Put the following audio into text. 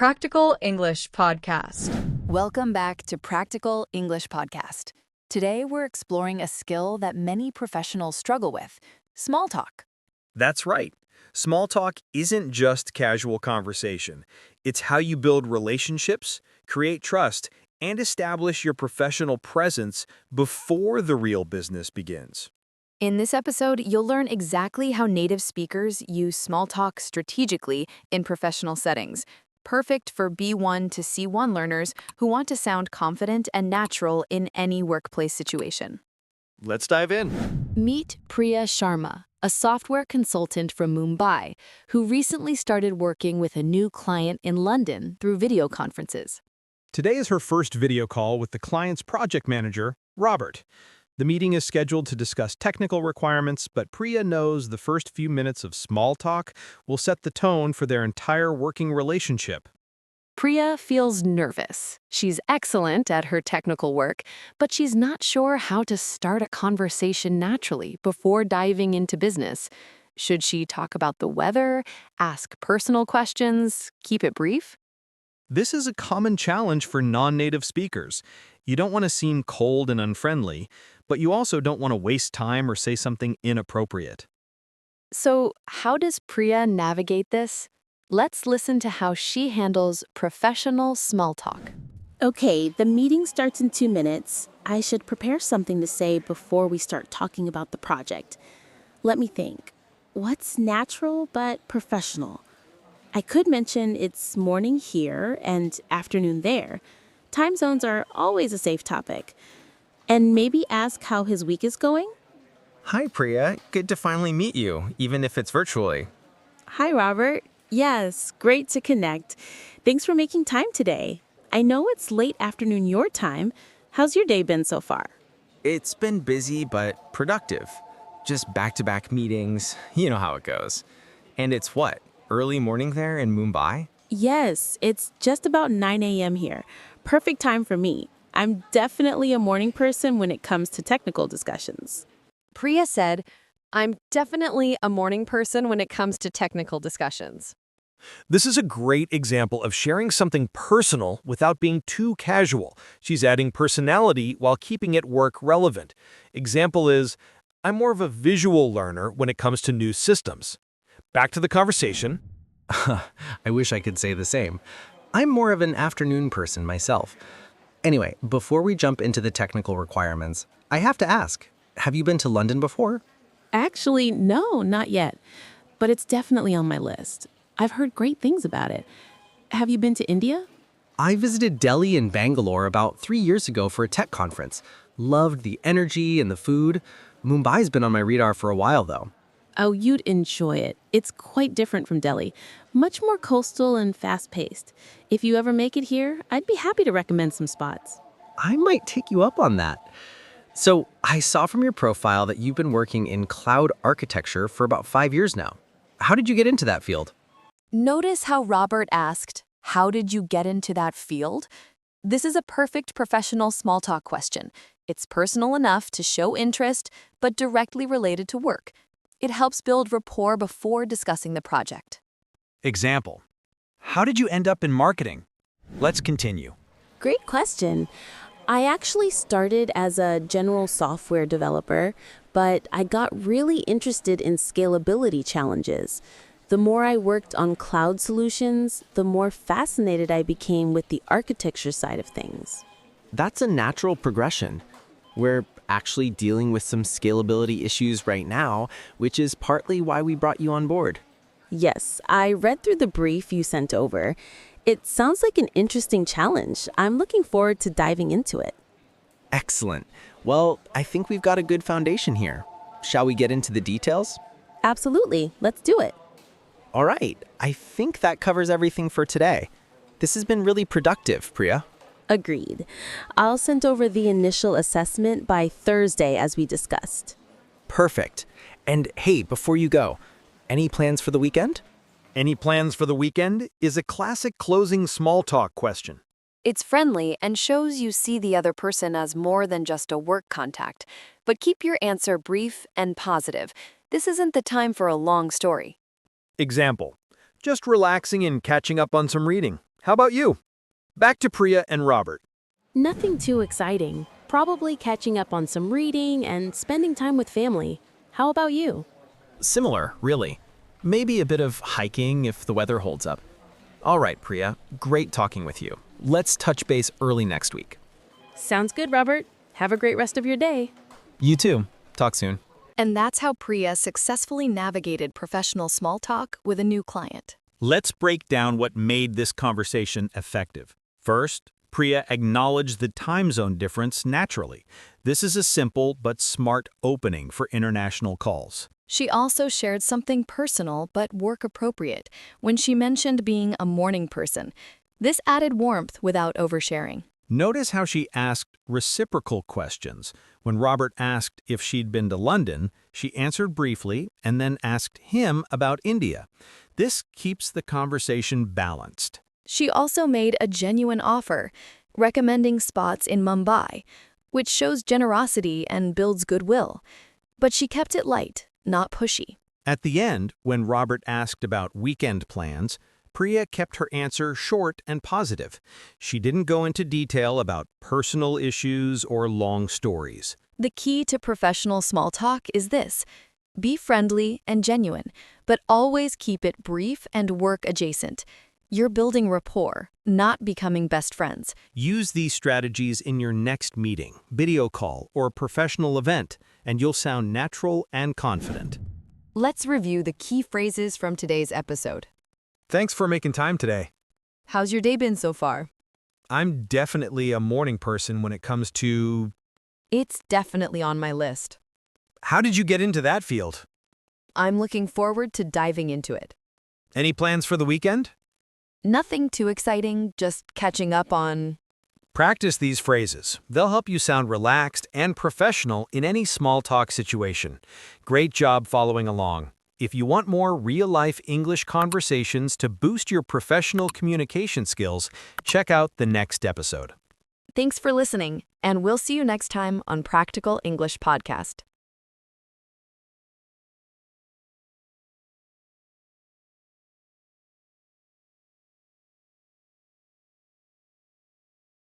Practical English Podcast. Welcome back to Practical English Podcast. Today we're exploring a skill that many professionals struggle with, small talk. That's right. Small talk isn't just casual conversation. It's how you build relationships, create trust, and establish your professional presence before the real business begins. In this episode, you'll learn exactly how native speakers use small talk strategically in professional settings, perfect for B1 to C1 learners who want to sound confident and natural in any workplace situation. Let's dive in. Meet Priya Sharma, a software consultant from Mumbai who recently started working with a new client in London through video conferences. Today is her first video call with the client's project manager, Robert. The meeting is scheduled to discuss technical requirements, but Priya knows the first few minutes of small talk will set the tone for their entire working relationship. Priya feels nervous. She's excellent at her technical work, but she's not sure how to start a conversation naturally before diving into business. Should she talk about the weather, ask personal questions, keep it brief? This is a common challenge for non-native speakers. You don't want to seem cold and unfriendly, but you also don't want to waste time or say something inappropriate. So, how does Priya navigate this? Let's listen to how she handles professional small talk. Okay, the meeting starts in 2 minutes. I should prepare something to say before we start talking about the project. Let me think. What's natural but professional? I could mention it's morning here and afternoon there. Time zones are always a safe topic. And maybe ask how his week is going? Hi, Priya. Good to finally meet you, even if it's virtually. Hi, Robert. Yes, great to connect. Thanks for making time today. I know it's late afternoon your time. How's your day been so far? It's been busy but productive. Just back-to-back meetings, you know how it goes. And it's what, early morning there in Mumbai? Yes, it's just about 9 a.m. here. Perfect time for me. I'm definitely a morning person when it comes to technical discussions. Priya said, "I'm definitely a morning person when it comes to technical discussions." This is a great example of sharing something personal without being too casual. She's adding personality while keeping it work relevant. Example is, I'm more of a visual learner when it comes to new systems. Back to the conversation. I wish I could say the same. I'm more of an afternoon person myself. Anyway, before we jump into the technical requirements, I have to ask, have you been to London before? Actually, no, not yet. But it's definitely on my list. I've heard great things about it. Have you been to India? I visited Delhi and Bangalore about 3 years ago for a tech conference. Loved the energy and the food. Mumbai's been on my radar for a while, though. Oh, you'd enjoy it. It's quite different from Delhi. Much more coastal and fast-paced. If you ever make it here, I'd be happy to recommend some spots. I might take you up on that. So, I saw from your profile that you've been working in cloud architecture for about 5 years now. How did you get into that field? Notice how Robert asked, "How did you get into that field?" This is a perfect professional small talk question. It's personal enough to show interest, but directly related to work. It helps build rapport before discussing the project. Example. How did you end up in marketing? Let's continue. Great question. I actually started as a general software developer, but I got really interested in scalability challenges. The more I worked on cloud solutions, the more fascinated I became with the architecture side of things. That's a natural progression. We're actually dealing with some scalability issues right now, which is partly why we brought you on board. Yes, I read through the brief you sent over. It sounds like an interesting challenge. I'm looking forward to diving into it. Excellent. Well, I think we've got a good foundation here. Shall we get into the details? Absolutely. Let's do it. All right. I think that covers everything for today. This has been really productive, Priya. Agreed. I'll send over the initial assessment by Thursday as we discussed. Perfect. And hey, before you go, any plans for the weekend? Any plans for the weekend is a classic closing small talk question. It's friendly and shows you see the other person as more than just a work contact. But keep your answer brief and positive. This isn't the time for a long story. Example. Just relaxing and catching up on some reading. How about you? Back to Priya and Robert. Nothing too exciting. Probably catching up on some reading and spending time with family. How about you? Similar, really. Maybe a bit of hiking if the weather holds up. All right, Priya, great talking with you. Let's touch base early next week. Sounds good, Robert. Have a great rest of your day. You too. Talk soon. And that's how Priya successfully navigated professional small talk with a new client. Let's break down what made this conversation effective. First, Priya acknowledged the time zone difference naturally. This is a simple but smart opening for international calls. She also shared something personal but work-appropriate when she mentioned being a morning person. This added warmth without oversharing. Notice how she asked reciprocal questions. When Robert asked if she'd been to London, she answered briefly and then asked him about India. This keeps the conversation balanced. She also made a genuine offer, recommending spots in Mumbai, which shows generosity and builds goodwill. But she kept it light, not pushy. At the end, when Robert asked about weekend plans, Priya kept her answer short and positive. She didn't go into detail about personal issues or long stories. The key to professional small talk is this: be friendly and genuine, but always keep it brief and work adjacent. You're building rapport, not becoming best friends. Use these strategies in your next meeting, video call, or professional event, and you'll sound natural and confident. Let's review the key phrases from today's episode. Thanks for making time today. How's your day been so far? I'm definitely a morning person when it comes to... It's definitely on my list. How did you get into that field? I'm looking forward to diving into it. Any plans for the weekend? Nothing too exciting, just catching up on... Practice these phrases. They'll help you sound relaxed and professional in any small talk situation. Great job following along. If you want more real-life English conversations to boost your professional communication skills, check out the next episode. Thanks for listening, and we'll see you next time on Practical English Podcast.